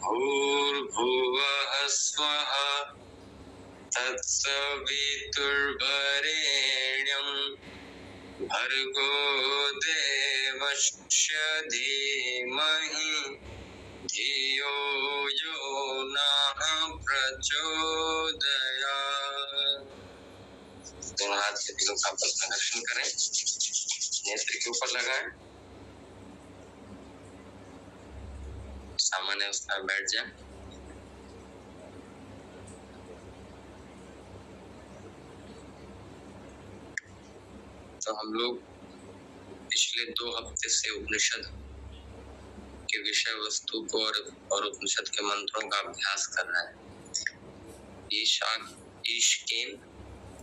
भूर्भुवः स्वः तत्सवितुर्वरेण्यं भर्गो देवस्य धीमहि धियो यो नः प्रचोदयात्। दोनों हाथ से दिलों का प्रदर्शन करें, नेत्र के ऊपर लगाएं, सामान्य अवस्था में बैठ जाए। तो हम लोग पिछले 2 हफ्ते से उपनिषद के विषय वस्तु को और उपनिषद के मंत्रों का अभ्यास कर रहे हैं। ईशकेन,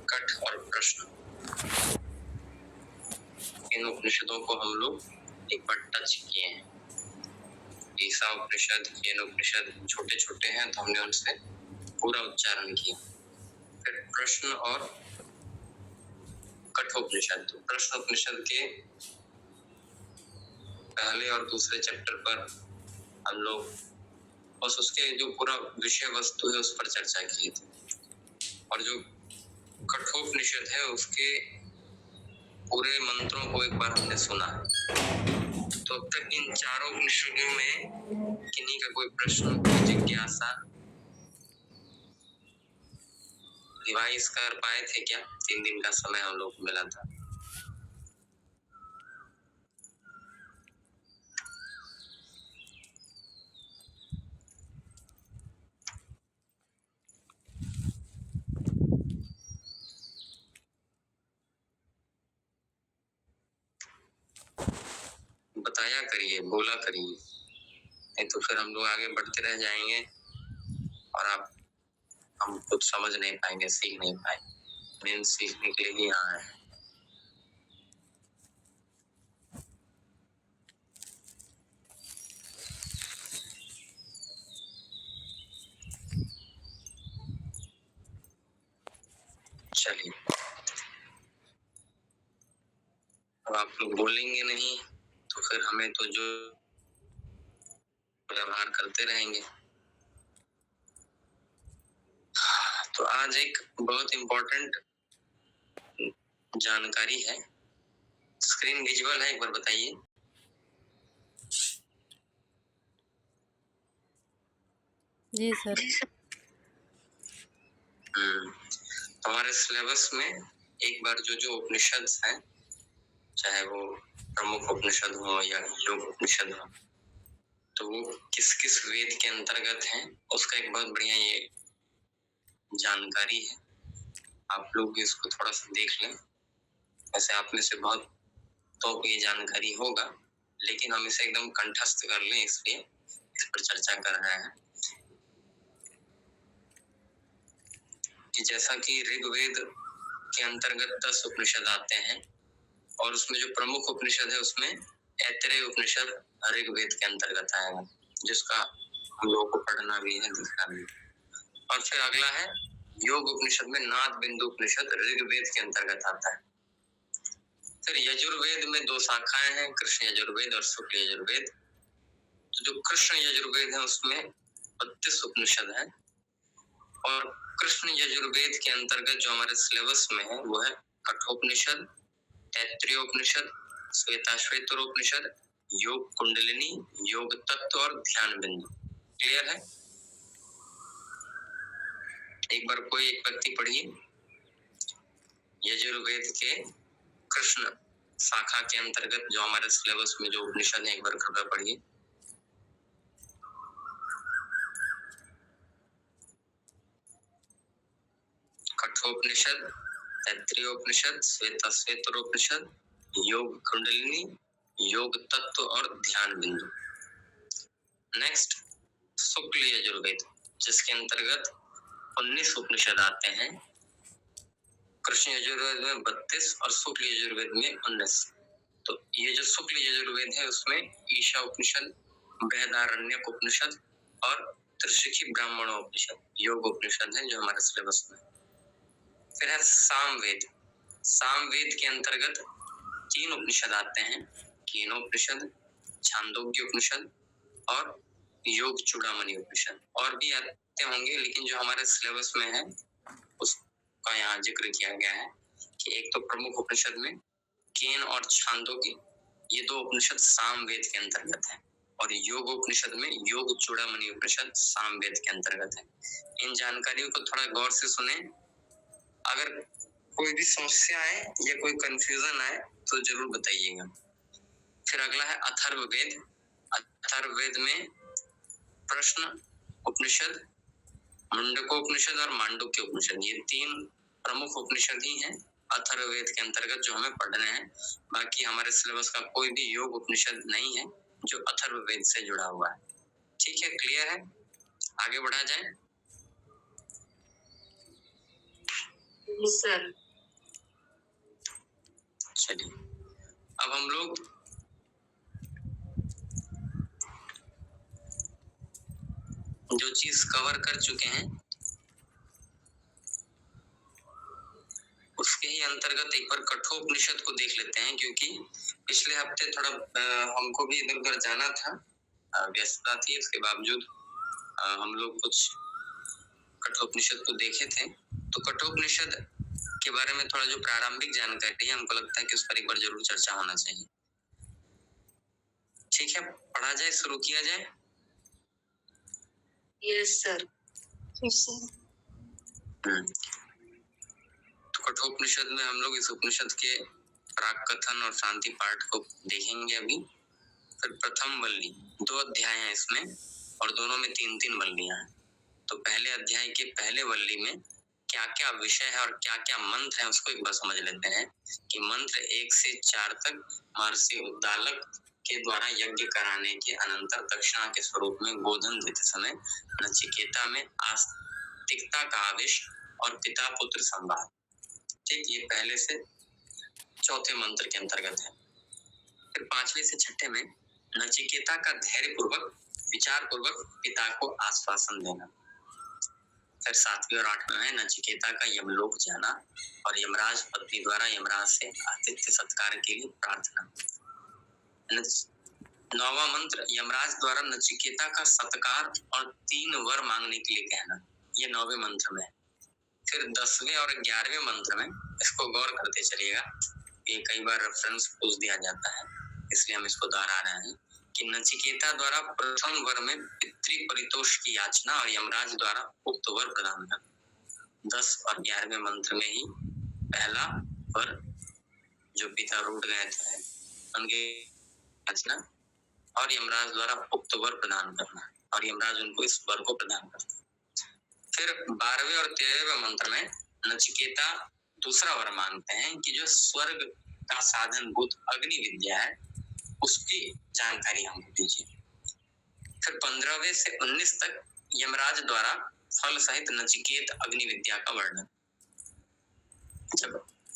कठ और प्रश्न, इन उपनिषदों को हम लोग एक बार टच किए हैं। ईसा उपनिषद, केन उपनिषद छोटे छोटे हैं तो हमने उनसे पूरा उच्चारण किया। फिर प्रश्न और कठोपनिषद, तो प्रश्न उपनिषद के पहले और दूसरे चैप्टर पर हम लोग बस उसके जो पूरा विषय वस्तु है उस पर चर्चा की थी, और जो कठोपनिषद है उसके पूरे मंत्रों को एक बार हमने सुना। तो अब तक इन चारों उपनिषदों में किन्हीं का कोई प्रश्न, कोई जिज्ञासा रिवाइज कर पाए थे क्या? 3 दिन का समय हम लोग को मिला था। बताया करिए, बोला करिए, नहीं तो फिर हम लोग आगे बढ़ते रह जाएंगे और हम कुछ समझ नहीं पाएंगे, सीख नहीं पाएंगे। मेन सीखने के लिए ही यहाँ है। चलिए, अब आप लोग बोलेंगे नहीं तो फिर हमें तो जो व्यवहार करते रहेंगे। तो आज एक बहुत इंपॉर्टेंट जानकारी है। स्क्रीन विजुअल है, एक बार बताइए। जी सर। हमारे सिलेबस में एक बार जो उपनिषद हैं, चाहे वो प्रमुख उपनिषद हो या योग उपनिषद हो, तो वो किस किस वेद के अंतर्गत हैं उसका एक बहुत बढ़िया ये जानकारी है। आप लोग इसको थोड़ा सा देख लें। वैसे आप में से बहुत तो ये जानकारी होगा, लेकिन हम इसे एकदम कंठस्थ कर लें इसलिए इस पर चर्चा कर रहे हैं कि जैसा कि ऋग्वेद के अंतर्गत 10 उपनिषद आते हैं और उसमें जो प्रमुख उपनिषद है उसमें ऐतरेय उपनिषद ऋग्वेद के अंतर्गत आएगा, जिसका हम लोगों को पढ़ना भी है, लिखना भी है। और फिर अगला है योग उपनिषद में नाद बिंदु उपनिषद ऋग्वेद के अंतर्गत आता है। फिर यजुर्वेद में 2 शाखाएं हैं, कृष्ण यजुर्वेद और शुक्ल यजुर्वेद। तो जो कृष्ण यजुर्वेद है उसमें 32 उपनिषद है, और कृष्ण यजुर्वेद के अंतर्गत जो हमारे सिलेबस में है वो है कठोपनिषद, तैत्तिरीयोपनिषद, श्वेताश्वेतरोपनिषद, योग कुंडलिनी, योग तत्व और ध्यान बिंदु। क्लियर है? एक बार कोई एक व्यक्ति पढ़िए यजुर्वेद के कृष्ण शाखा के अंतर्गत जो हमारे सिलेबस में जो उपनिषद है, एक बार कृपया पढ़िए। कठोपनिषद, तैत्तिरीयोपनिषद, श्वेताश्वेतरोपनिषद, योग कुंडलिनी, योग तत्व और ध्यान बिंदु। नेक्स्ट शुक्ल यजुर्वेद, जिसके अंतर्गत 19 उपनिषद आते हैं। कृष्ण यजुर्वेद में 32 और शुक्ल यजुर्वेद में 19। तो ये जो शुक्ल यजुर्वेद है उसमें ईशा उपनिषद, बृहदारण्यक उपनिषद और त्रिशिखी ब्राह्मणोपनिषद योग उपनिषद है जो हमारे सिलेबस में। फिर है सामवेद। सामवेद के अंतर्गत 3 उपनिषद आते हैं, कीनोपनिषद, छांदोग्य उपनिषद और योग चूड़ामणि उपनिषद। और भी आते होंगे, लेकिन जो हमारे सिलेबस में है उसका यहाँ जिक्र किया गया है कि एक तो प्रमुख उपनिषद में केन और छांदोग्य, ये दो उपनिषद सामवेद के अंतर्गत है, और योग उपनिषद में योग चूड़ामणि उपनिषद सामवेद के अंतर्गत है। इन जानकारियों को थोड़ा गौर से सुने। अगर कोई भी समस्या आए या कोई कंफ्यूजन आए तो जरूर बताइएगा। फिर अगला है अथर्ववेद। अथर्ववेद में प्रश्न उपनिषद, मुंडकोपनिषद और मांडुक्य उपनिषद, ये तीन प्रमुख उपनिषद ही हैं अथर्ववेद के अंतर्गत जो हमें पढ़ने हैं। बाकी हमारे सिलेबस का कोई भी योग उपनिषद नहीं है जो अथर्ववेद से जुड़ा हुआ है। ठीक है, क्लियर है? आगे बढ़ा जाए। सर चलिए, अब हम लोग जो चीज कवर कर चुके हैं उसके ही अंतर्गत एक बार कठोपनिषद को देख लेते हैं, क्योंकि पिछले हफ्ते थोड़ा हमको भी इधर उधर जाना था, व्यस्तता थी, उसके बावजूद हम लोग कुछ कठोपनिषद को देखे थे। तो कठोपनिषद के बारे में थोड़ा जो प्रारंभिक जानकारी है, हमको लगता है कि उस पर एक बार जरूर चर्चा होना चाहिए। ठीक है, पढ़ा जाए, शुरू किया जाए। Yes sir. तो कठोपनिषद में हम लोग इस उपनिषद के प्राक कथन और शांति पाठ को देखेंगे अभी। फिर प्रथम वल्ली, 2 अध्याय हैं इसमें और दोनों में 3-3 वल्लियां हैं। तो पहले अध्याय के पहले वल्ली में क्या क्या विषय है और क्या क्या मंत्र है उसको एक बार समझ लेते हैं। कि मंत्र 1 से 4 तक महर्षि उद्दालक के द्वारा यज्ञ कराने के अनंतर दक्षिणा के स्वरूप में गोधन देते समय नचिकेता में आस्तिकता का आवेश और पिता पुत्र संवाद। ठीक, ये पहले से चौथे मंत्र के अंतर्गत है। फिर 5वें से 6ठे में नचिकेता का धैर्य पूर्वक विचार पूर्वक पिता को आश्वासन देना। फिर 7वें और 8वें में नचिकेता का यमलोक जाना और यमराज पत्नी द्वारा यमराज से आतिथ्य सत्कार के लिए प्रार्थना। 9वां मंत्र यमराज द्वारा नचिकेता का सत्कार और 3 वर मांगने के लिए कहना, ये 9वें मंत्र में है। फिर 10वें और 11वें मंत्र में, इसको गौर करते चलिएगा, ये कई बार रेफरेंस पूछ दिया जाता है इसलिए हम इसको दोहरा रहे हैं कि नचिकेता द्वारा प्रथम वर में पितृ परितोष की याचना और यमराज द्वारा उक्त वर प्रदान करना। 10 और 11वें मंत्र में ही पहला वर जो पिता रूठ गए थे उनकी याचना और यमराज द्वारा उक्त वर प्रदान करना और यमराज उनको इस वर को प्रदान करता। फिर 12वें और 13वें मंत्र में नचिकेता दूसरा वर मांगते हैं कि जो स्वर्ग का साधन भूत अग्नि विद्या है उसकी जानकारी हमको दीजिए। फिर 15वें से 19 तक यमराज द्वारा फल सहित नचिकेत अग्नि विद्या का वर्णन। जब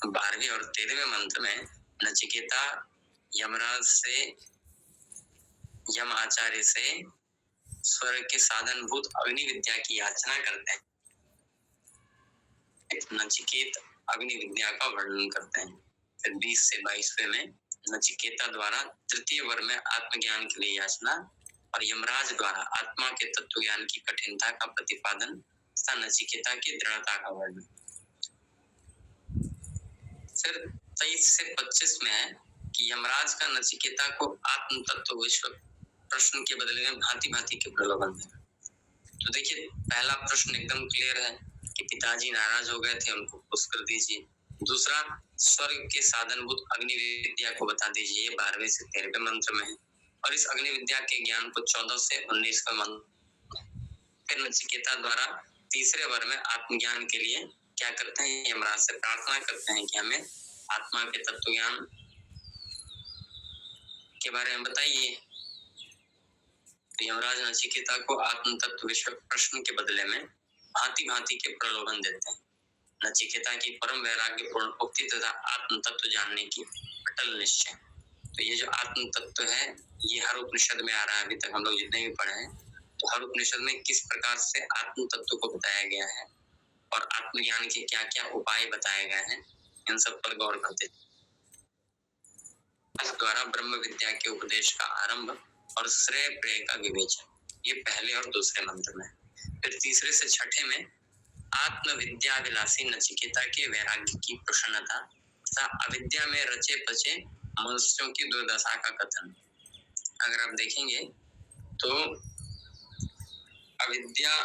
12वें और 13वें मंत्र में नचिकेता यमराज से, यम आचार्य से स्वर्ग के साधन भूत अग्नि विद्या की याचना करते हैं, नचिकेत अग्नि विद्या का वर्णन करते हैं। फिर 20 से 22वें में नचिकेता द्वारा तृतीय वर में आत्मज्ञान के लिए याचना और यमराज द्वारा आत्मा के तत्व ज्ञान की कठिनता का प्रतिपादन तथा नचिकेता की दृढ़ता का वर्णन। फिर 23 से 25 में है कि यमराज का नचिकेता को आत्म तत्व विश्व प्रश्न के बदले में भांति भांति के प्रलोभन है। तो देखिए, पहला प्रश्न एकदम क्लियर है कि पिताजी नाराज हो गए थे, उनको खुश कर दीजिए। दूसरा, स्वर्ग के साधनभूत अग्नि विद्या को बता दीजिए, ये 12वें से 13वें मंत्र में है। और इस अग्नि विद्या के ज्ञान को 14 से 19वें मंत्र। फिर नचिकेता द्वारा तीसरे वर में आत्मज्ञान के लिए क्या करते हैं, यमराज से प्रार्थना करते हैं कि हमें आत्मा के तत्व ज्ञान के बारे में बताइए। यमराज नचिकेता को आत्म तत्व विश्व प्रश्न के बदले में भांति भांति के प्रलोभन देते हैं। नचिकेता की परम वैराग्यपूर्ण उक्ति तथा आत्म तत्व जानने की अटल निश्चय। तो ये जो आत्म तत्व है ये हर उपनिषद में आ रहा है, अभी तक हम लोग जितने भी पढ़े हैं, तो हर उपनिषद में किस प्रकार से आत्म तत्व को बताया गया है और आत्मज्ञान के क्या क्या उपाय बताए गए हैं, इन सब पर गौर करते। द्वारा ब्रह्म विद्या के उपदेश का आरंभ और श्रेय प्रेय का विवेचन, ये पहले और दूसरे मंत्र में। फिर तीसरे से छठे में आत्मविद्या विलासी नचिकेता के वैराग्य की प्रसन्नता तथा अविद्या में रचे पचे मनुष्यों की दुर्दशा का कथन। अगर आप देखेंगे तो अविद्या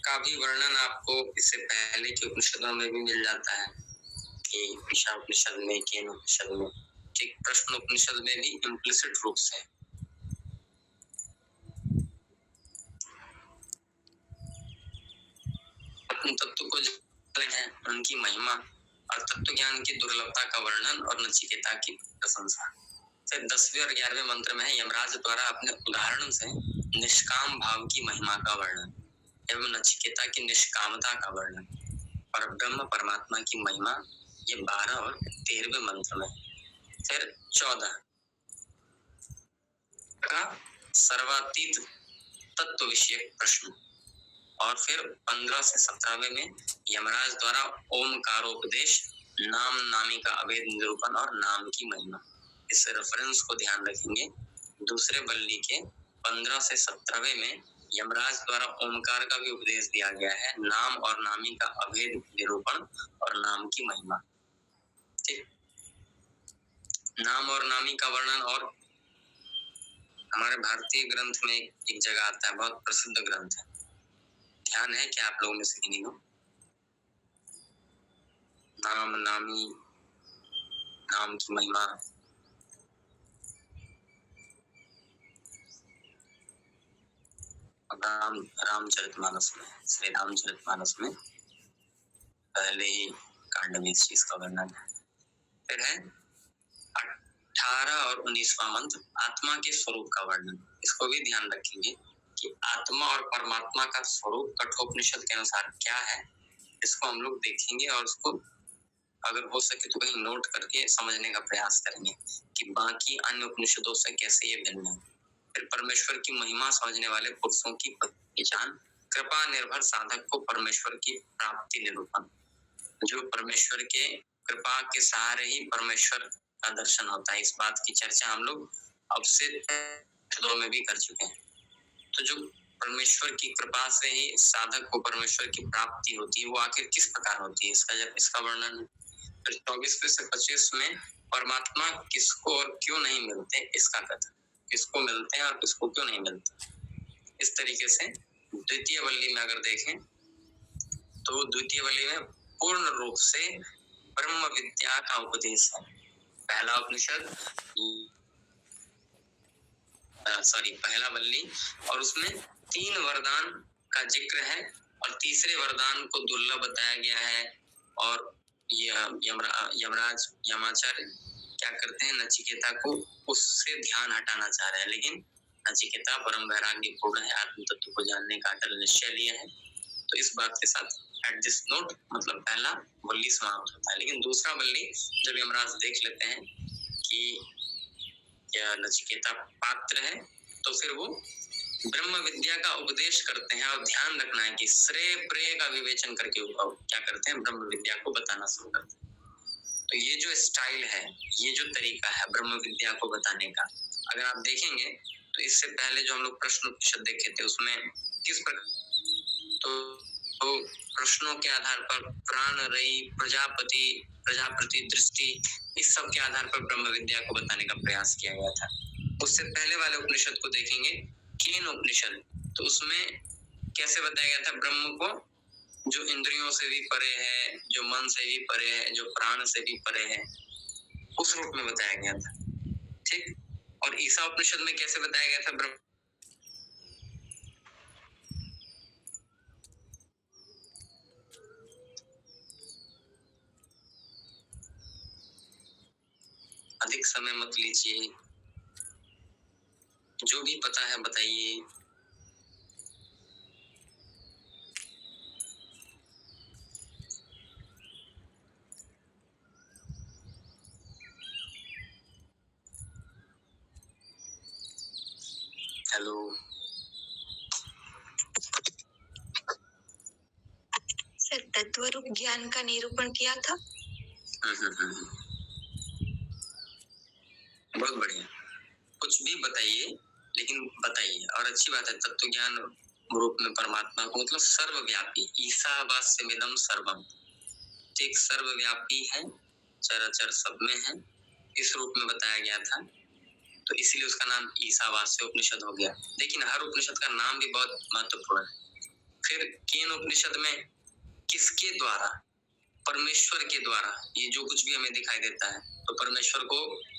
का भी वर्णन आपको इससे पहले के उपनिषदों में भी मिल जाता है कि ईशा उपनिषद में, केन उपनिषद में, ठीक प्रश्न उपनिषद में भी इम्प्लिसिट रूप से। अपने तत्व को जानते हैं, उनकी महिमा और तत्व ज्ञान की दुर्लभता का वर्णन और नचिकेता की प्रशंसा। फिर 10वें और 11वें मंत्र में है यमराज द्वारा अपने उदाहरण से निष्काम भाव की महिमा का वर्णन एवं नचिकेता की निष्कामता का वर्णन और ब्रह्म परमात्मा की महिमा, ये 12 और 13वें मंत्र में। फिर 14 का सर्वातीत तत्व विषयक प्रश्न और फिर 15 से 17वें में यमराज द्वारा ओमकारोपदेश, नाम नामी का अभेद निरूपण और नाम की महिमा। इस रेफरेंस को ध्यान रखेंगे। दूसरे वल्ली के 15 से 17वें में यमराज द्वारा ओमकार का भी उपदेश दिया गया है, नाम और नामी का अभेद निरूपण और नाम की महिमा। ठीक, नाम और नामी का वर्णन और हमारे भारतीय ग्रंथ में एक जगह आता है, बहुत प्रसिद्ध ग्रंथ है, ध्यान है कि आप लोगों में से किन्हीं को नाम नामी, नाम की महिमा, रामचरितमानस में, श्री रामचरितमानस में पहले ही कांड में इस चीज का वर्णन है। फिर है 18 और 19वां मंत्र आत्मा के स्वरूप का वर्णन। इसको भी ध्यान रखेंगे कि आत्मा और परमात्मा का स्वरूप कठोपनिषद के अनुसार क्या है, इसको हम लोग देखेंगे और उसको अगर हो सके तो कहीं नोट करके समझने का प्रयास करेंगे कि बाकी अन्य उपनिषदों से कैसे ये भिन्न है। फिर परमेश्वर की महिमा समझने वाले पुरुषों की पहचान, कृपा निर्भर साधक को परमेश्वर की प्राप्ति निरूपण, जो परमेश्वर के कृपा के सहारे ही परमेश्वर का दर्शन होता है। इस बात की चर्चा हम लोग अब से में भी कर चुके हैं। तो जो परमेश्वर की कृपा से ही साधक को परमेश्वर की प्राप्ति होती है, वो आखिर किस प्रकार होती है, इसका वर्णन। फिर 24 से 25 में परमात्मा किसको और क्यों नहीं मिलते, इसका कथन, किसको मिलते हैं और किसको क्यों नहीं मिलते। इस तरीके से द्वितीय वल्ली में अगर देखें तो द्वितीय वल्ली में पूर्ण रूप से ब्रह्म विद्या का उपदेश है। पहला उपनिषद पहला वल्ली और उसमें 3 वरदान का जिक्र है और तीसरे वरदान को दुर्लभ बताया गया है। और यमाचार्य क्या करते हैं, नचिकेता को उससे ध्यान हटाना चाह रहे हैं, लेकिन नचिकेता परम वैराग्य पूर्ण है, आत्म तत्व को जानने का अटल निश्चय लिया है। तो इस बात के साथ एट दिस नोट मतलब पहला वल्ली समाप्त होता है। लेकिन दूसरा वल्ली जब यमराज देख लेते हैं कि क्या नचिकेता पात्र है, तो फिर वो ब्रह्म विद्या का उपदेश करते हैं और ध्यान रखना है कि श्रेय प्रेय का विवेचन करके क्या करते हैं, ब्रह्म विद्या को बताना शुरू करते हैं। तो ये जो स्टाइल है, ये जो तरीका है ब्रह्म विद्या को बताने का, अगर आप देखेंगे तो इससे पहले जो हम लोग प्रश्न उपनिषद देखे थे उसमें किस प्रकार तो प्रश्नों के आधार पर प्राण, रई, प्रजापति दृष्टि, इस सब के आधार पर ब्रह्म विद्या को बताने का प्रयास किया गया था। उससे पहले वाले उपनिषद को देखेंगे, केन उपनिषद, तो उसमें कैसे बताया गया था ब्रह्म को, जो इंद्रियों से भी परे है, जो मन से भी परे है, जो प्राण से भी परे है, उस रूप में बताया गया था। ठीक, और ईसा उपनिषद में कैसे बताया गया था ब्रह्म, अधिक समय मत लीजिए, जो भी पता है बताइए। हेलो, सर तत्व रूप ज्ञान का निरूपण किया था। बहुत बढ़िया, कुछ भी बताइए लेकिन लेकिन बताइए, और अच्छी बात है, तत्व ज्ञान रूप में परमात्मा को मतलब सर्वव्यापी, ईशावास्यमिदं सर्वम, एक सर्वव्यापी है, चराचर सब में है, इस रूप में बताया गया था, तो इसलिए उसका नाम ईशावास्य उपनिषद हो गया। लेकिन हर उपनिषद का नाम भी बहुत महत्वपूर्ण है। फिर केन उपनिषद में किसके द्वारा, परमेश्वर के द्वारा ये जो कुछ भी हमें दिखाई देता है, तो परमेश्वर को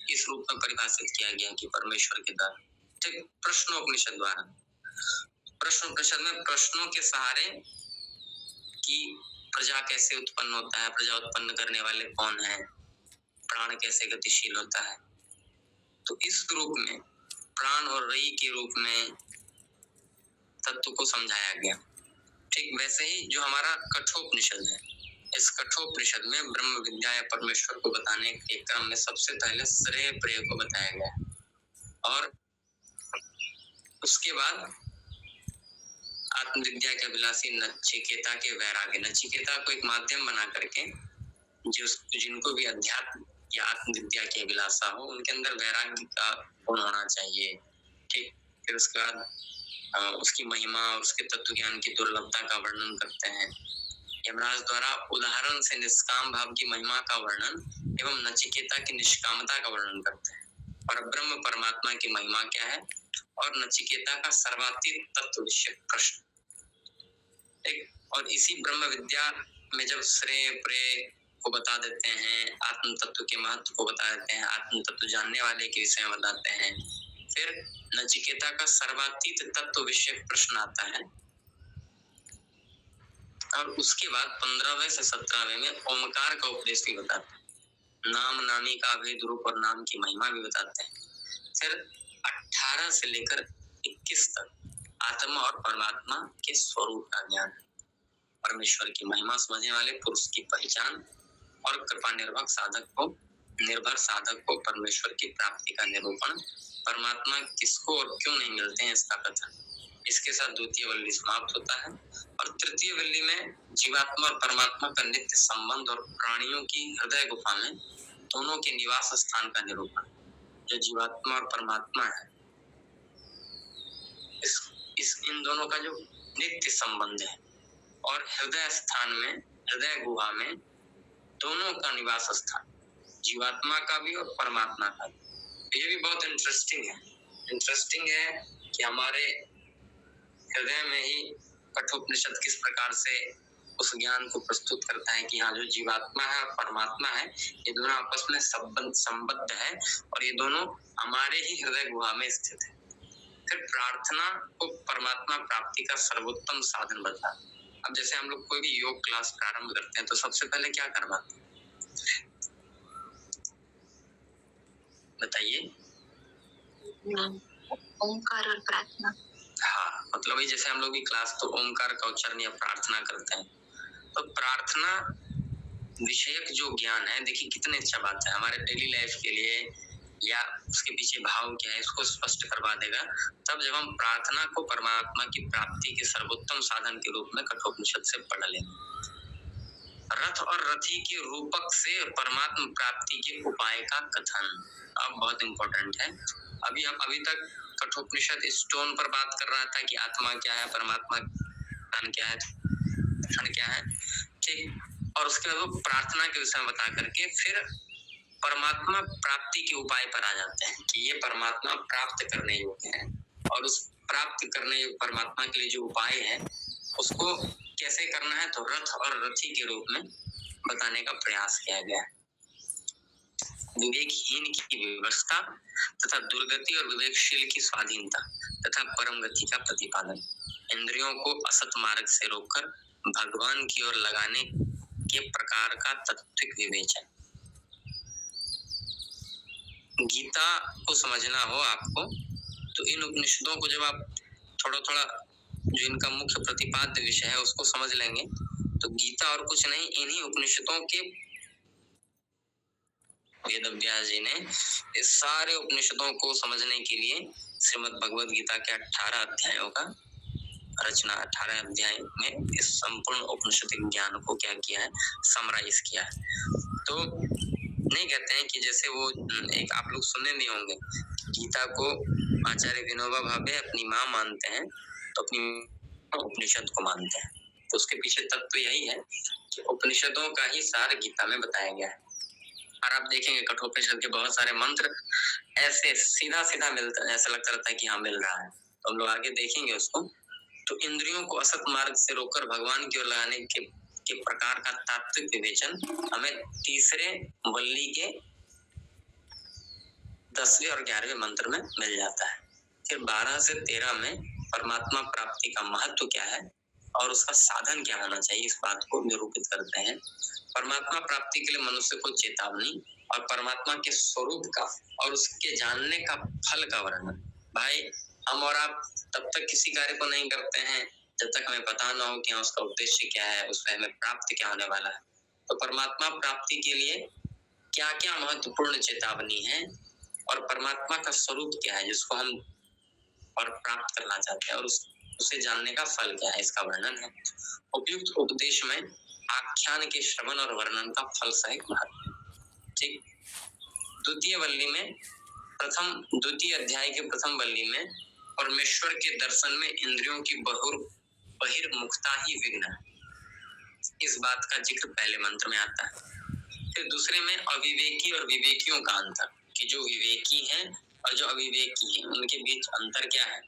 इस रूप में परिभाषित किया गया कि परमेश्वर के द्वारा। ठीक, प्रश्नोपनिषद द्वारा, प्रश्नोपनिषद में प्रश्नों के सहारे कि प्रजा कैसे उत्पन्न होता है, प्रजा उत्पन्न करने वाले कौन है, प्राण कैसे गतिशील होता है, तो इस रूप में प्राण और रई के रूप में तत्व को समझाया गया। ठीक वैसे ही जो हमारा कठोपनिषद है, इस कठोपनिषद में ब्रह्म विद्या या परमेश्वर को बताने के क्रम में सबसे पहले श्रेय प्रेय को बताया गया, और उसके बाद आत्मविद्या के अभिलाषी नचिकेता के वैराग्य, नचिकेता को एक माध्यम बना करके जो जिनको भी अध्यात्म या आत्मविद्या की अभिलाषा हो, उनके अंदर वैराग्य का गुण होना चाहिए। ठीक, फिर उसके बाद उसकी महिमा और उसके तत्व ज्ञान की दुर्लभता का वर्णन करते हैं। यमराज द्वारा उदाहरण से निष्काम भाव की महिमा का वर्णन एवं नचिकेता की निष्कामता का वर्णन करते हैं। और ब्रह्म परमात्मा की महिमा क्या है, और नचिकेता का सर्वातीत तत्व विषय प्रश्न। और इसी ब्रह्म विद्या में जब श्रेय प्रेय को बता देते हैं, आत्म तत्व के महत्व को बता देते हैं, आत्म तत्व जानने वाले के विषय में बताते हैं, फिर नचिकेता का सर्वातीत तत्व विषय प्रश्न आता है, और उसके बाद 15वें से 17वें में ओमकार का उपदेश भी बताते हैं, नाम नामी का अभेद रूप और नाम की महिमा भी बताते हैं। फिर 18 से लेकर 21 तक आत्मा और परमात्मा के स्वरूप का ज्ञान, परमेश्वर की महिमा समझने वाले पुरुष की पहचान, और कृपा निर्भर साधक को परमेश्वर की प्राप्ति का निरूपण, परमात्मा किसको और क्यों नहीं मिलते हैं इसका कथन। इसके साथ द्वितीय वल्ली समाप्त होता है, और तृतीय वल्ली में जीवात्मा और परमात्मा का नित्य संबंध और प्राणियों की हृदय गुफा में दोनों के निवास स्थान का निरूपण। जो जीवात्मा और परमात्मा है, इन दोनों का जो नित्य संबंध है, और हृदय स्थान में, हृदय गुहा में दोनों का निवास स्थान, जीवात्मा का भी और परमात्मा का भी। ये भी बहुत इंटरेस्टिंग है कि हमारे हृदय में ही कठोपनिषद किस प्रकार से उस ज्ञान को प्रस्तुत करता है कि हाँ, जो जीवात्मा है और परमात्मा है, ये दोनों आपस में संबद्ध है, और ये दोनों हमारे ही हृदय गुहा में स्थित है। फिर प्रार्थना को परमात्मा प्राप्ति का सर्वोत्तम साधन बता। अब जैसे हम लोग कोई भी योग क्लास प्रारंभ करते हैं, तो सबसे पहले क्या करवाते हैं, बताइए? ओंकार और प्रार्थना। हाँ, मतलब वही जैसे हम लोग भी क्लास तो ओंकार का उच्चारण या प्रार्थना करते हैं, तो प्रार्थना विषयक जो ज्ञान है, देखिए कितनी अच्छा बात है, हमारे डेली लाइफ के लिए या उसके पीछे भाव क्या है इसको स्पष्ट करवा देगा। तब जब हम प्रार्थना को परमात्मा की प्राप्ति के सर्वोत्तम साधन के रूप में कठोपनिषद से पढ़ लेंगे। रथ और रथी के रूपक से परमात्मा प्राप्ति के उपाय का कथन अब बहुत इंपॉर्टेंट है। अभी तक कठोपनिषद स्टोन पर बात कर रहा था कि आत्मा क्या है, परमात्मा क्या है, क्षण क्या है, ठीक, और उसके बाद वो प्रार्थना के विषय में बता करके फिर परमात्मा प्राप्ति के उपाय पर आ जाते हैं कि ये परमात्मा प्राप्त करने योग्य है, और उस प्राप्त करने योग्य परमात्मा के लिए जो उपाय है उसको कैसे करना है, तो रथ और रथी के रूप में बताने का प्रयास किया गया है। विवेकहीन की व्यवस्था तथा दुर्गति और विवेकशील की स्वाधीनता तथा परम गति का प्रतिपादन, इंद्रियों को असत मार्ग से रोककर भगवान की ओर लगाने के प्रकार का तात्विक विवेचन। गीता को समझना हो आपको, तो इन उपनिषदों को जब आप थोड़ा थोड़ा जो इनका मुख्य प्रतिपाद्य विषय है उसको समझ लेंगे, तो गीता और कुछ नहीं, इन्हीं उपनिषदों के वेदव्यास जी ने इस सारे उपनिषदों को समझने के लिए श्रीमद् भगवद गीता के 18 अध्यायों का रचना, 18 अध्याय में इस संपूर्ण उपनिषद ज्ञान को क्या किया है, समराइज किया है। तो नहीं कहते हैं कि जैसे वो एक आप लोग सुने नहीं होंगे, गीता को आचार्य विनोबा भावे अपनी माँ मानते हैं तो अपनी उपनिषद को मानते हैं। तो उसके पीछे तत्व यही है कि उपनिषदों का ही सार गीता में बताया गया है। और आप देखेंगे कठोपनिषद के बहुत सारे मंत्र ऐसे सीधा सीधा मिलता है, ऐसा लगता रहता है कि हाँ मिल रहा है। तो हम लोग आगे देखेंगे उसको। तो इंद्रियों को असत मार्ग से रोककर भगवान की ओर लगाने के प्रकार का तात्विक विवेचन हमें तीसरे वल्ली के 10वें और 11वें मंत्र में मिल जाता है। फिर 12 से 13 में परमात्मा प्राप्ति का महत्व क्या है और उसका साधन क्या होना चाहिए, इस बात को निरूपित करते हैं। परमात्मा प्राप्ति के लिए मनुष्य को चेतावनी और परमात्मा के स्वरूप का और उसके जानने का फल का वर्णन। भाई हम और आप तब तक किसी कार्य को नहीं करते हैं जब तक हमें पता ना हो कि उसका उद्देश्य क्या है, उसमें हमें प्राप्त क्या होने वाला है। तो परमात्मा प्राप्ति के लिए क्या क्या महत्वपूर्ण चेतावनी है और परमात्मा का स्वरूप क्या है जिसको हम और प्राप्त करना चाहते हैं और उसे जानने का फल क्या है, इसका वर्णन है। उपयुक्त उपदेश में आख्यान के श्रवण और वर्णन का फल सहित महत्व। ठीक। द्वितीय अध्याय के प्रथम वल्ली में परमेश्वर के दर्शन में इंद्रियों की बहिर्मुखता ही विघ्न है, इस बात का जिक्र पहले मंत्र में आता है। फिर दूसरे में अविवेकी और विवेकियों का अंतर, कि जो विवेकी हैं और जो अविवेकी हैं उनके बीच अंतर क्या है।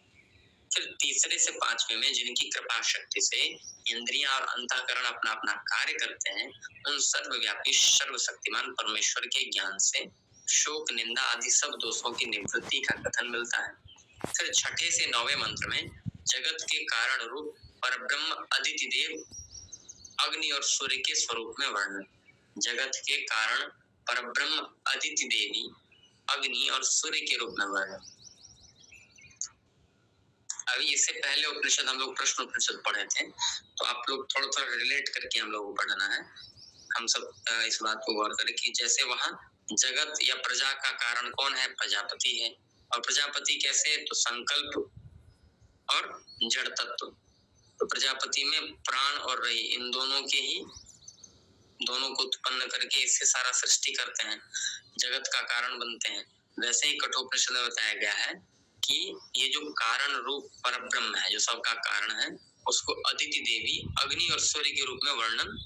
फिर तीसरे से 5वें में जिनकी कृपा शक्ति से इंद्रियां और अंतःकरण अपना अपना कार्य करते हैं, उन सर्वव्यापी सर्वशक्तिमान परमेश्वर के ज्ञान से शोक निंदा आदि सब दोषों की निवृत्ति का कथन मिलता है। फिर 6 से 9वें मंत्र में जगत के कारण रूप परब्रह्म अदिति देव अग्नि और सूर्य के स्वरूप में वर्णन। जगत के कारण परब्रह्म अदिति देवी अग्नि और सूर्य के रूप में वर्णन। अभी इससे पहले उपनिषद हम लोग प्रश्न उपनिषद पढ़े थे, तो आप लोग थोड़ा थोड़ा रिलेट करके हम लोग को पढ़ना है। हम सब इस बात को गौर करें कि जैसे वहां जगत या प्रजा का कारण कौन है, प्रजापति है। और प्रजापति कैसे, तो संकल्प और जड़ तत्व। तो प्रजापति में प्राण और रई इन दोनों को उत्पन्न करके इससे सारा सृष्टि करते हैं, जगत का कारण बनते हैं। वैसे ही कठोपनिषद में बताया गया है कि ये जो कारण रूप परब्रह्म है, जो सबका कारण है, उसको अदिति देवी अग्नि और सूर्य के रूप में वर्णन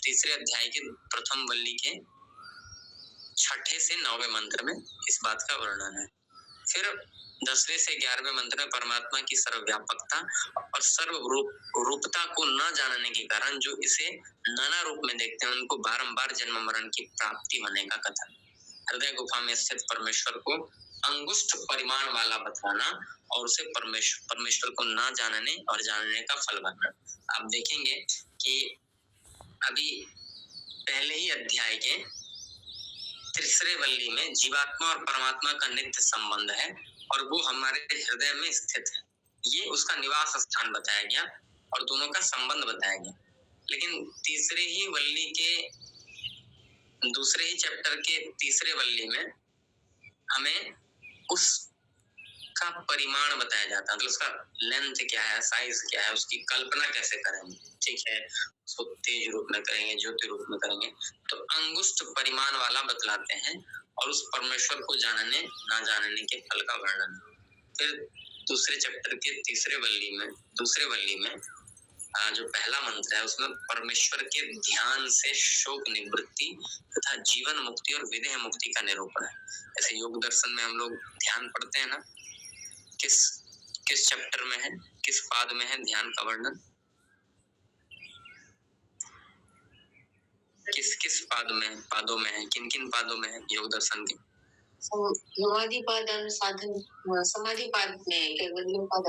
तीसरे अध्याय के प्रथम वल्ली के 6 से 9वें मंत्र में इस बात का वर्णन है। फिर 10वें से 11वें मंत्र में परमात्मा की सर्वव्यापकता और सर्वरूपता को न जानने के कारण जो इसे नाना रूप में देखते हैं उनको बारंबार जन्म मरण की प्राप्ति होने का कथन। हृदय गुफा में स्थित परमेश्वर को अंगुष्ठ परिमाण वाला बतलाना और उसे परमेश्वर को न जानने और जानने का फल वर्णन। आप देखेंगे कि अभी पहले ही अध्याय के तीसरे वल्ली में जीवात्मा और परमात्मा का नित्य संबंध है और वो हमारे हृदय में स्थित है, ये उसका निवास स्थान बताया गया और दोनों का संबंध बताया गया। लेकिन तीसरे ही वल्ली के दूसरे ही चैप्टर के तीसरे वल्ली में हमें उसका परिमाण बताया जाता है, मतलब उसका लेंथ क्या है, साइज क्या है, उसकी कल्पना कैसे करेंगे। ठीक है, उसको तेज रूप में करेंगे, ज्योति रूप में करेंगे, तो अंगुष्ठ परिमाण वाला बतलाते हैं और उस परमेश्वर को जानने ना जानने के फल का वर्णन। फिर दूसरे चैप्टर के दूसरे वल्ली में जो पहला मंत्र है उसमें परमेश्वर के ध्यान से शोक निवृत्ति तथा जीवन मुक्ति और विदेह मुक्ति का निरूपण है। ऐसे योग दर्शन में हम लोग ध्यान पढ़ते हैं ना, किस चैप्टर में है, किस पाद में है ध्यान का वर्णन, किस पादों में है, किन पादों में है योग दर्शन के। समाधि पाद साधन, समाधि पाद में केवल पाद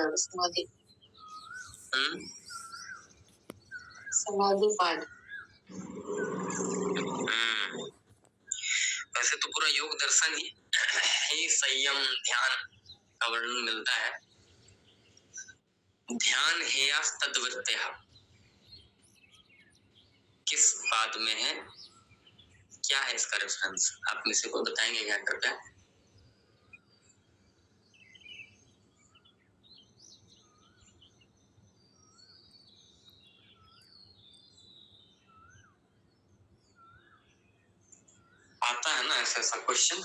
समाधि पाद। वैसे तो पूरा योग दर्शन ही संयम ध्यान का वर्णन मिलता है। ध्यान हेयास तद्वृत्तयः किस पाद में है, क्या है इसका रेफरेंस, आप में से कोई बताएंगे क्या कृपया। आता है ना ऐसा क्वेश्चन।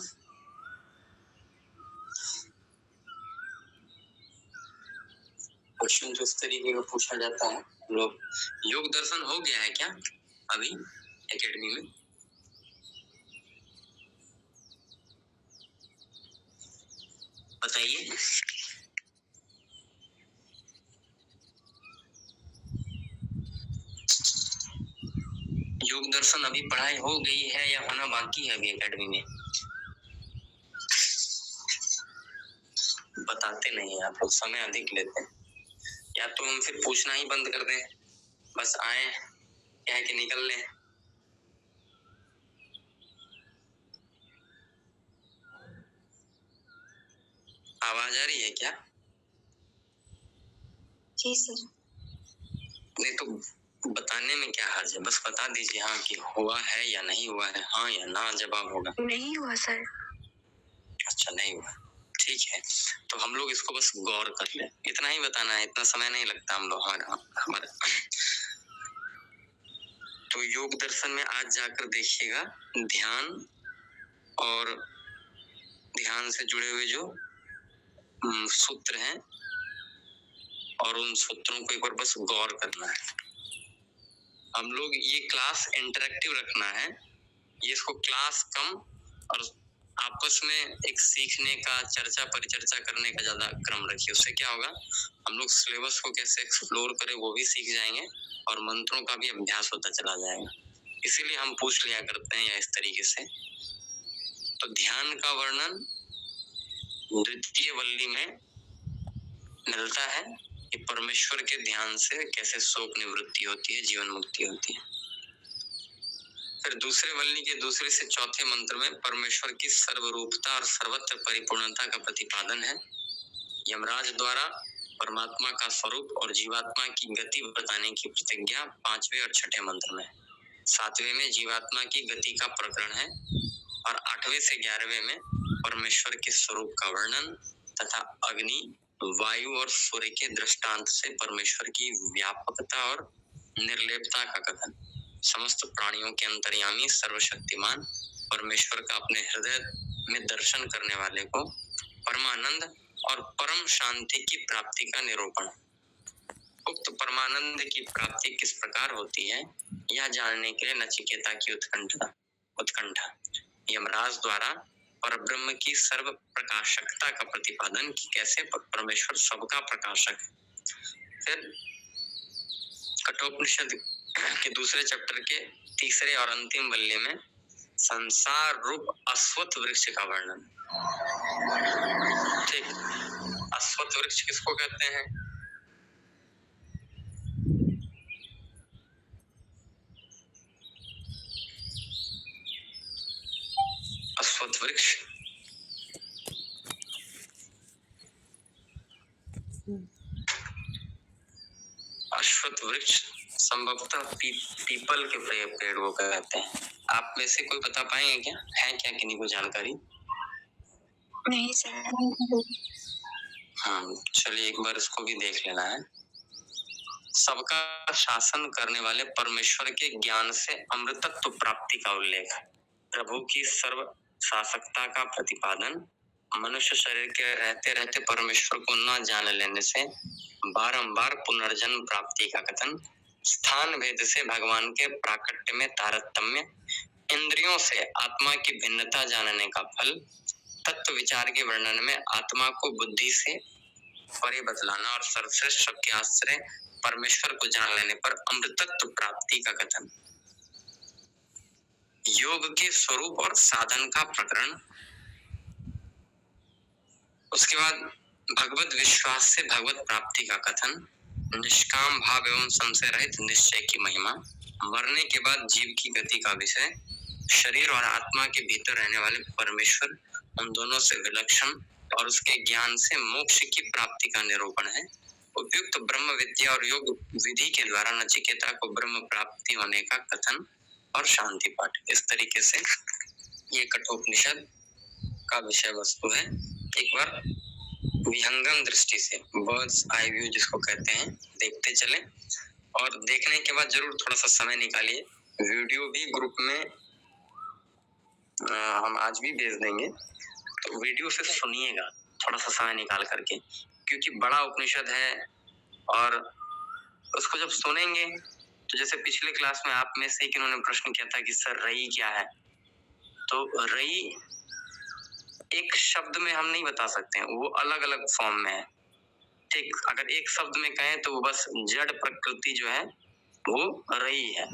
क्वेश्चन जो इस तरीके का पूछा जाता है, लोग योग दर्शन हो गया है क्या अभी एकेडमी में? बताइए। योग दर्शन अभी पढ़ाई हो गई है या होना बाकी है अभी एकेडमी में? बताते नहीं आप लोग, समय अधिक लेते हैं। या तो हम फिर पूछना ही बंद कर दें, बस आए क्या है कि निकल लें। आवाज आ रही है क्या? जी सर। नहीं तो बताने में क्या हर्ज है, बस बता दीजिए हाँ कि हुआ है या नहीं हुआ है, हाँ या ना जवाब होगा। नहीं हुआ सर। अच्छा नहीं हुआ, ठीक है। तो हम लोग इसको बस गौर कर लें, इतना ही बताना है, इतना समय नहीं लगता हम लोग हमारा। तो योग दर्शन में आज जाकर देखिएगा ध्यान और ध्यान से जुड़े हुए जो सूत्र हैं, और उन सूत्रों को एक बार बस गौर करना है। हम लोग ये क्लास इंटरेक्टिव रखना है, ये इसको क्लास कम और आपस में एक सीखने का, चर्चा परिचर्चा करने का ज्यादा क्रम रखिए। उससे क्या होगा, हम लोग सिलेबस को कैसे एक्सप्लोर करें वो भी सीख जाएंगे और मंत्रों का भी अभ्यास होता चला जाएगा। इसीलिए हम पूछ लिया करते हैं या इस तरीके से। तो ध्यान का वर्णन द्वितीय वल्ली में मिलता है कि परमेश्वर के ध्यान से कैसे शोक निवृत्ति होती है, जीवन मुक्ति होती है। फिर दूसरे वल्ली के दूसरे से चौथे मंत्र में परमेश्वर की सर्वरूपता और सर्वत्र परिपूर्णता का प्रतिपादन है। यमराज द्वारा परमात्मा का स्वरूप और जीवात्मा की गति बताने की प्रतिज्ञा 5वें और 6ठे मंत्र में। 7वें में जीवात्मा की गति का प्रकरण है और 8वें से 11वें में परमेश्वर के स्वरूप का वर्णन तथा अग्नि, वायु और सूर्य के दृष्टांत से परमेश्वर की व्यापकता और निर्लेपता का कथन। समस्त प्राणियों के अंतर्यामी सर्वशक्तिमान परमेश्वर का अपने हृदय में दर्शन करने वाले को परमानंद और परम शांति की प्राप्ति का निरूपण। उक्त परमानंद की प्राप्ति किस प्रकार होती है यह जानने के लिए नचिकेता की उत्कंठा। यमराज द्वारा परब्रह्म की सर्व प्रकाशकता का प्रतिपादन कि कैसे परमेश्वर सबका प्रकाशक है। फिर कठोपनिषद के दूसरे चैप्टर के तीसरे और अंतिम वल्ली में संसार रूप अश्वत्थ वृक्ष का वर्णन। ठीक, अश्वत्थ वृक्ष किसको कहते हैं? अश्वत्थ वृक्ष अश्वत्थ वृक्ष संभवतः पीपल के पेड़ को कहते हैं। आप में से कोई बता पाएंगे क्या, है क्या किन्हीं को जानकारी? नहीं सर। हाँ चलिए एक बार इसको भी देख लेना है। सबका शासन करने वाले परमेश्वर के ज्ञान से अमृतत्व प्राप्ति का उल्लेख, प्रभु की सर्व शासकता का प्रतिपादन, मनुष्य शरीर के रहते रहते परमेश्वर को न जान लेने से बारंबार पुनर्जन्म प्राप्ति का कथन, स्थान भेद से भगवान के प्राकट्य में तारतम्य, इंद्रियों से आत्मा की भिन्नता जानने का फल, तत्व विचार के वर्णन में आत्मा को बुद्धि से परे बतलाना और सर्वश्रेष्ठ सबके आश्रय परमेश्वर को जान लेने पर अमृतत्व प्राप्ति का कथन, योग के स्वरूप और साधन का प्रकरण, उसके बाद भगवत विश्वास से भगवत प्राप्ति का कथन, निष्काम भाव एवं संशय रहित निश्चय की महिमा, मरने के बाद जीव की गति का विषय, शरीर और आत्मा के भीतर रहने वाले परमेश्वर उन दोनों से विलक्षण और उसके ज्ञान से मोक्ष की प्राप्ति का निरूपण है। उपयुक्त ब्रह्म विद्या और योग विधि के द्वारा नचिकेता को ब्रह्म प्राप्ति होने का कथन और शांति पाठ। इस तरीके से ये कठोपनिषद का विषय वस्तु है। एक बार विहंगम दृष्टि से, बर्ड्स आई व्यू जिसको कहते हैं, देखते चले और देखने के बाद जरूर थोड़ा सा समय निकालिए। वीडियो भी ग्रुप में हम आज भी भेज देंगे, तो वीडियो से सुनिएगा थोड़ा सा समय निकाल करके, क्योंकि बड़ा उपनिषद है, और उसको जब सुनेंगे तो जैसे पिछले क्लास में आप में से किन्होंने प्रश्न किया था कि सर रई क्या है, तो रई एक शब्द में हम नहीं बता सकते हैं, वो अलग अलग फॉर्म में है। ठीक, अगर एक शब्द में कहें तो वो बस जड़ प्रकृति जो है वो रई है,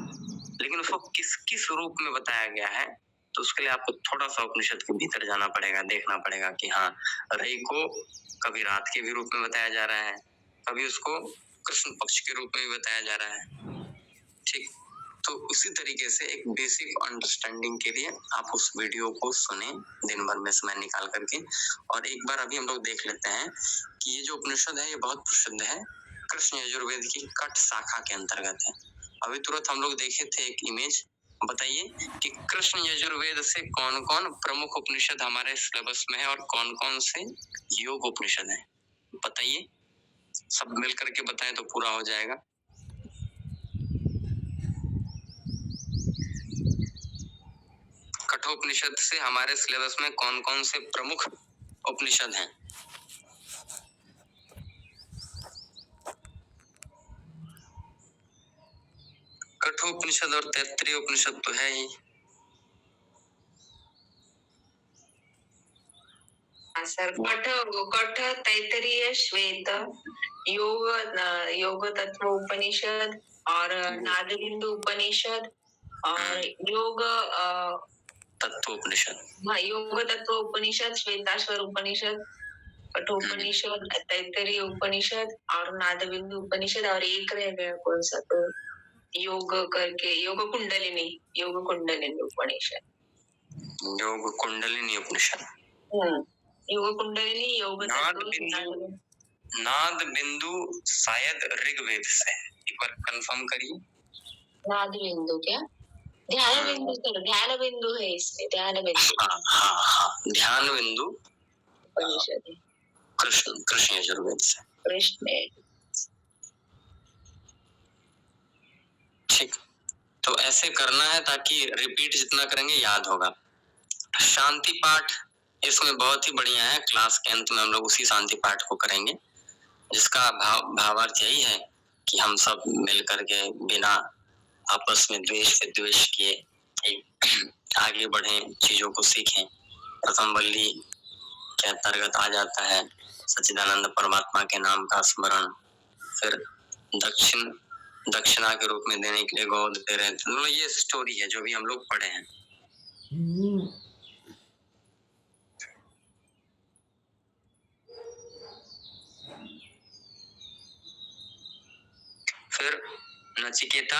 लेकिन उसको किस किस रूप में बताया गया है तो उसके लिए आपको थोड़ा सा उपनिषद के भीतर जाना पड़ेगा, देखना पड़ेगा कि हाँ, रई को कभी रात के भी रूप में बताया जा रहा है, कभी उसको कृष्ण पक्ष के रूप में भी बताया जा रहा है। ठीक, तो उसी तरीके से एक बेसिक अंडरस्टैंडिंग के लिए आप उस वीडियो को सुने दिन भर में समय निकाल करके। और एक बार अभी हम लोग देख लेते हैं कि ये जो उपनिषद है ये बहुत प्रसिद्ध है, कृष्ण यजुर्वेद की कट शाखा के अंतर्गत है। अभी तुरंत हम लोग देखे थे एक इमेज, बताइए कि कृष्ण यजुर्वेद से कौन कौन प्रमुख उपनिषद हमारे सिलेबस में है और कौन कौन से योग उपनिषद है, बताइए, सब मिलकर के बताएं तो पूरा हो जाएगा। कठोपनिषद से हमारे सिलेबस में कौन कौन से प्रमुख उपनिषद हैं? कठोपनिषद और तैत्तिरीय उपनिषद तो है ही। सर कठ तैतरीय श्वेत योग योग तत्व उपनिषद और नादबिंदु उपनिषद और योग तत्व उपनिषद, योग तत्व उपनिषद, श्वेताश्वर उपनिषद, कठोपनिषद, तैतरीय उपनिषद और नादबिंदु उपनिषद, और एक रह गया कौन सा, तो योग करके योग कुंडलिनी उपनिषद, योग कुंडलिनी उपनिषद, योग कुंडलिनी, योग नाद बिंदु शायद ऋग्वेद से, एक बार कंफर्म करिए। नाद बिंदु क्या, ध्यान बिंदु सर, ध्यान बिंदु है इसमें, ध्यान बिंदु, हाँ, ध्यान बिंदु उपनिषद, कृष्ण यजुर्वेद से, कृष्ण। ठीक, तो ऐसे करना है ताकि रिपीट जितना करेंगे याद होगा। शांति पाठ इसमें बहुत ही बढ़िया है, क्लास के अंत में हम लोग उसी शांति पाठ को करेंगे, जिसका भावार्थ यही है कि हम सब मिल करके बिना आपस में द्वेष विद्वेष किए एक आगे बढ़े, चीजों को सीखें। प्रथम वल्ली के अंतर्गत आ जाता है सच्चिदानंद परमात्मा के नाम का स्मरण, फिर दक्षिणा के रूप में देने के लिए गौ दे रहे थे, ये स्टोरी है जो भी हम लोग पढ़े हैं। फिर नचिकेता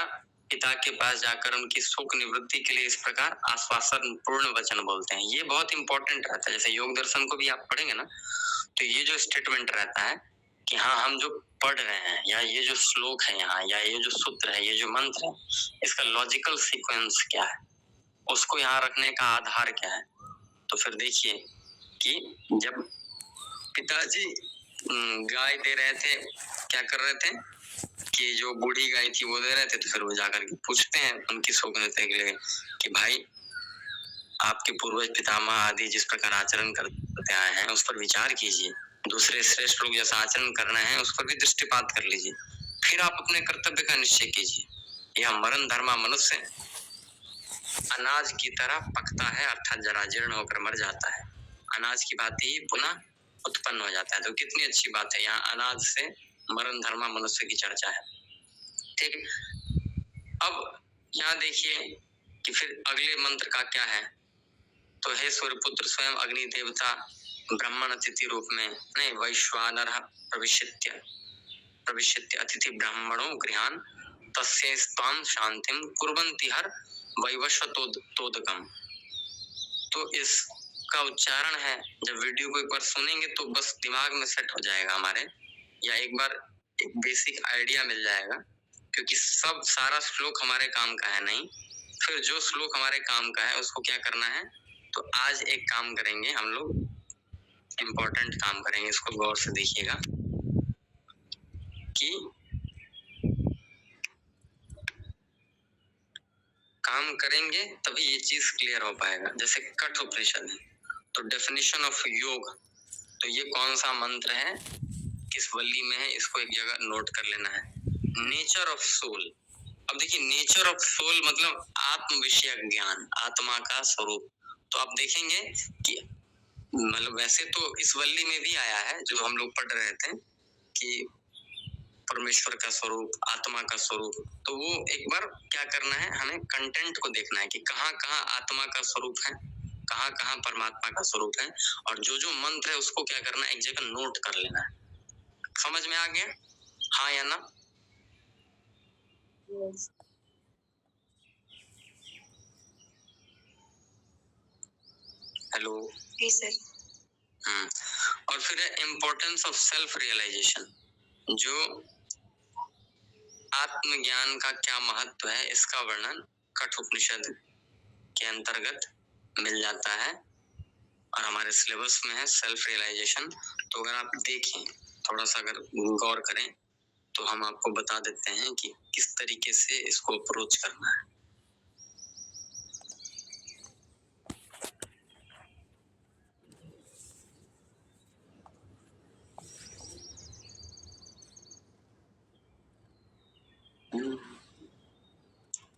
पिता के पास जाकर उनकी शोक निवृत्ति के लिए इस प्रकार आश्वासन पूर्ण वचन बोलते हैं। ये बहुत इंपॉर्टेंट रहता है, जैसे योग दर्शन को भी आप पढ़ेंगे ना, तो ये जो स्टेटमेंट रहता है कि हाँ, हम जो पढ़ रहे हैं या ये जो श्लोक है यहाँ, या ये जो सूत्र है, ये जो मंत्र है, इसका लॉजिकल सीक्वेंस क्या है, उसको यहाँ रखने का आधार क्या है। तो फिर देखिए कि जब पिताजी गाय दे रहे थे, क्या कर रहे थे कि जो बूढ़ी गाय थी वो दे रहे थे, तो फिर वो जाकर के पूछते हैं उनकी शोक निवृत्ति के लिए कि भाई, आपके पूर्वज पितामह आदि जिस प्रकार आचरण करते आए हैं उस पर विचार कीजिए, दूसरे श्रेष्ठ लोग जैसा आचरण करना है उस पर भी दृष्टिपात कर लीजिए, फिर आप अपने कर्तव्य का निश्चय कीजिए। यह मरण धर्मा मनुष्य अनाज की तरह पकता है, अर्थात जरा जीर्ण होकर मर जाता है, अनाज की भांति ही पुनः उत्पन्न हो जाता है। तो कितनी अच्छी बात है, यहाँ अनाज से मरण धर्मा मनुष्य की चर्चा है। ठीक, अब यहाँ देखिए कि फिर अगले मंत्र का क्या है, तो हे सूर्यपुत्र स्वयं अग्नि देवता ब्राह्मण अतिथि रूप में, नहीं, वैश्वानर प्रविश्य अतिथि ब्राह्मणों गृहान तस्य स्वाम शांतिम कुर्वन्ति हर वैवस्वतोदकम। तो इसका उच्चारण है, जब वीडियो को एक बार सुनेंगे तो बस दिमाग में सेट हो जाएगा हमारे, या एक बार एक बेसिक आइडिया मिल जाएगा, क्योंकि सब सारा श्लोक हमारे काम का है नहीं, फिर जो श्लोक हमारे काम का है उसको क्या करना है। तो आज एक काम करेंगे हम लोग, इम्पोर्टेंट काम करेंगे, इसको गौर से देखिएगा कि काम करेंगे तभी ये चीज क्लियर हो पाएगा। जैसे कठोपनिषद है, तो डेफिनेशन ऑफ योग, तो ये कौन सा मंत्र है, किस वल्ली में है, इसको एक जगह नोट कर लेना है। Nature of soul. अब देखिए, नेचर ऑफ सोल मतलब आत्म विषयक ज्ञान, आत्मा का स्वरूप। तो आप देखेंगे कि मतलब वैसे तो इस वल्ली में भी आया है जो हम लोग पढ़ रहे थे कि परमेश्वर का स्वरूप, आत्मा का स्वरूप। तो वो एक बार क्या करना है, हमें कंटेंट को देखना है कि कहाँ कहाँ आत्मा का स्वरूप है, कहाँ कहाँ परमात्मा का स्वरूप है, और जो जो मंत्र है उसको क्या करना है, एक जगह नोट कर लेना है। समझ में आ गया? हाँ या ना? Yes. हेलो। जी सर। और फिर है इम्पोर्टेंस ऑफ सेल्फ रियलाइजेशन। जो आत्मज्ञान का क्या महत्व है, इसका वर्णन कठोपनिषद के अंतर्गत मिल जाता है और हमारे सिलेबस में है सेल्फ रियलाइजेशन। तो अगर आप देखें, थोड़ा सा अगर गौर करें, तो हम आपको बता देते हैं कि किस तरीके से इसको अप्रोच करना है।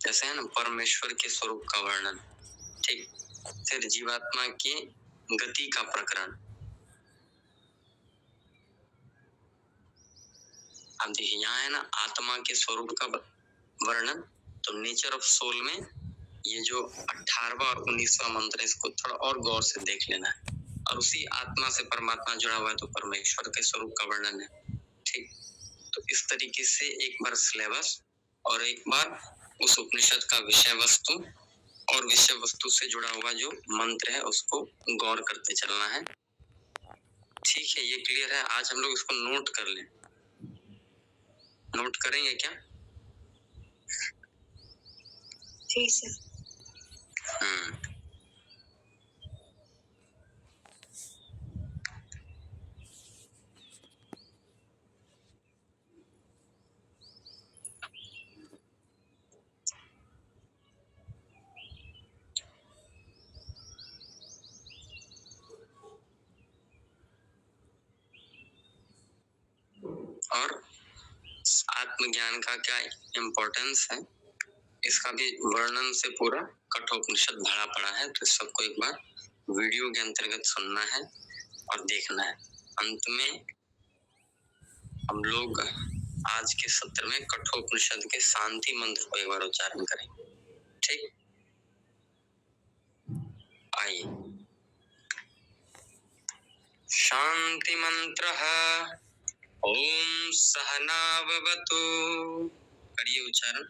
जैसे है ना, परमेश्वर के स्वरूप का वर्णन, ठीक। फिर जीवात्मा की गति का प्रकरण। अब देखिए, यहाँ है ना आत्मा के स्वरूप का वर्णन। तो नेचर ऑफ सोल में ये जो 18वां और 19वां मंत्र है, इसको थोड़ा और गौर से देख लेना है। और उसी आत्मा से परमात्मा जुड़ा हुआ है, तो परमेश्वर के स्वरूप का वर्णन है, ठीक। तो इस तरीके से एक बार सिलेबस और एक बार उस उपनिषद का विषय वस्तु और विषय वस्तु से जुड़ा हुआ जो मंत्र है उसको गौर करते चलना है। ठीक है, ये क्लियर है? आज हम लोग इसको नोट कर लें। नोट करेंगे क्या? ठीक सर। और आत्मज्ञान का क्या इम्पोर्टेंस है, इसका भी वर्णन से पूरा कठोपनिषद भरा पड़ा है। तो सबको एक बार वीडियो के अंतर्गत सुनना है और देखना है। अंत में हम लोग आज के सत्र में कठोपनिषद के शांति मंत्र को एक बार उच्चारण करेंगे, ठीक। आइए, शांति मंत्र। ओम सहनाववतु। करिए उच्चारण।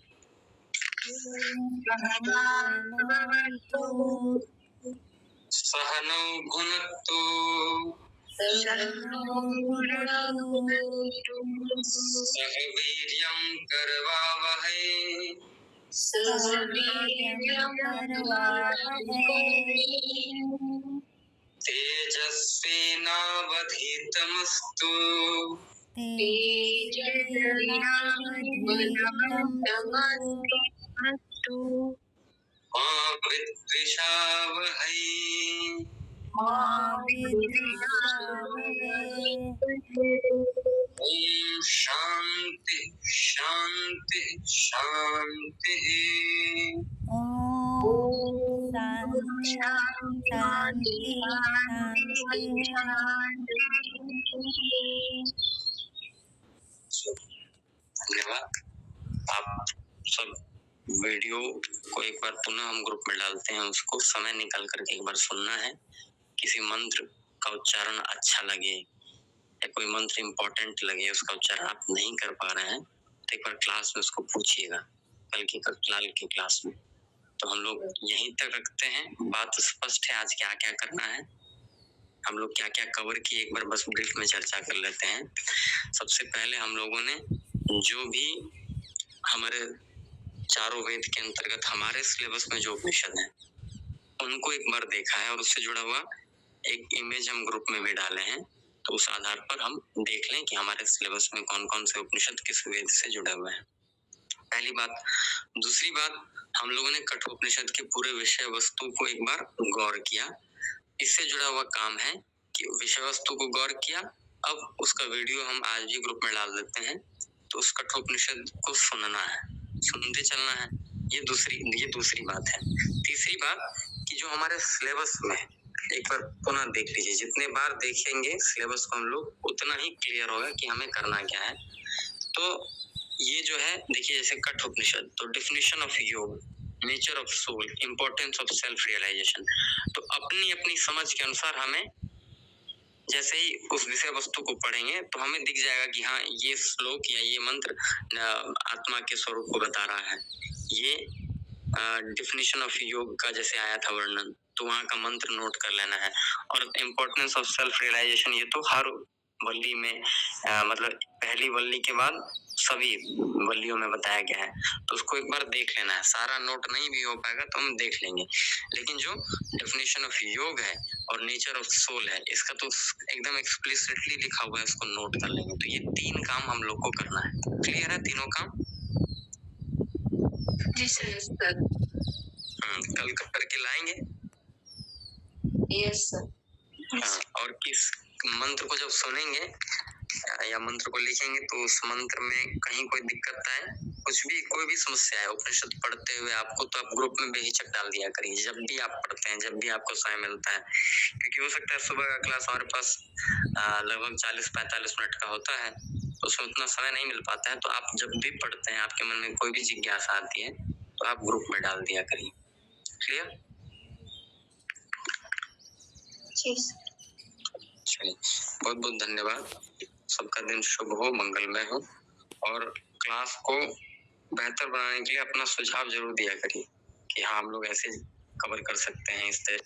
सहनौ भुनक्तु। सह वीर्यं करवावहै। तेजस्विनावधीतमस्तु। मा विद्विषावहै। ओम शांति शांति शांति। धन्यवाद। आप सब वीडियो को एक बार पुनः हम ग्रुप में डालते हैं, उसको समय निकाल करके एक बार सुनना है। किसी मंत्र का उच्चारण अच्छा लगे या कोई मंत्र इम्पोर्टेंट लगे, उसका उच्चारण आप नहीं कर पा रहे हैं, तो एक बार क्लास में उसको पूछिएगा, कल की क्लास में। तो हम लोग यहीं तक रखते हैं। बात स्पष्ट है, आज क्या क्या करना है, हम लोग क्या क्या कवर किए, एक बार बस ब्रीफ में चर्चा कर लेते हैं। सबसे पहले हम लोगों ने जो भी हमारे चारों वेद के अंतर्गत हमारे सिलेबस में जो उपनिषद हैं उनको एक बार देखा है, और उससे जुड़ा हुआ एक इमेज हम ग्रुप में भी डाले हैं। तो उस आधार पर हम देख लें कि हमारे सिलेबस में कौन कौन से उपनिषद किस वेद से जुड़े हुए हैं। पहली बात। दूसरी बात, हम लोगों ने कठोपनिषद के पूरे विषय वस्तु को एक बार गौर किया। इससे जुड़ा हुआ काम है कि विषय वस्तु को गौर किया अब उसका वीडियो हम आज भी ग्रुप में डाल देते हैं, तो उस कठोपनिषद को सुनना है, सुनते चलना है। ये दूसरी बात है। तीसरी बात कि जो हमारे सिलेबस में एक बार पुनः देख लीजिए, जितने बार देखेंगे सिलेबस को हम लोग उतना ही क्लियर होगा कि हमें करना क्या है। तो ये जो है देखिए, जैसे कठोपनिषद, तो definition of yoga, nature of soul, importance of self realisation, तो अपनी अपनी समझ के अनुसार हमें जैसे ही उस विषय वस्तु को पढ़ेंगे तो हमें दिख जाएगा कि हाँ, ये श्लोक या ये मंत्र आत्मा के स्वरूप को बता रहा है। ये डेफिनेशन ऑफ योग का जैसे आया था वर्णन, तो वहां का मंत्र नोट कर लेना है। और इम्पोर्टेंस ऑफ सेल्फ रियलाइजेशन, ये तो हर वल्ली में मतलब पहली वल्ली के बाद सभी वल्लियों में बताया गया है, तो उसको एक बार देख लेना है। सारा नोट नहीं भी हो पाएगा तो हम देख लेंगे, लेकिन जो डेफिनेशन ऑफ योग है और नेचर ऑफ सोल है, इसका तो एकदम एक्सप्लिसिटली लिखा हुआ है, इसको नोट कर लेंगे। तो ये 3 काम हम लोग को करना है। क्लियर है तीनों काम? जी सर। कल करके लाएंगे। Yes sir. हाँ, और किस मंत्र को जब सुनेंगे या मंत्र को लिखेंगे तो उस मंत्र में कहीं कोई दिक्कत आए, कुछ भी कोई भी समस्या है उपनिषद पढ़ते हुए आपको, तो आप ग्रुप में बेहिचक डाल दिया करिए, जब भी आप पढ़ते हैं, जब भी आपको समय मिलता है। क्योंकि हो सकता है सुबह का क्लास हमारे पास लगभग 40-45 मिनट का होता है, तो उसमें उतना समय नहीं मिल पाता है। तो आप जब भी पढ़ते हैं, आपके मन में कोई भी जिज्ञासा आती है तो आप ग्रुप में डाल दिया करिए। क्लियर? चलिए, बहुत बहुत धन्यवाद। सबका दिन शुभ हो, मंगलमय हो, और क्लास को बेहतर बनाने के लिए अपना सुझाव जरूर दिया करिए कि हाँ, हम लोग ऐसे कवर कर सकते हैं इस तरह।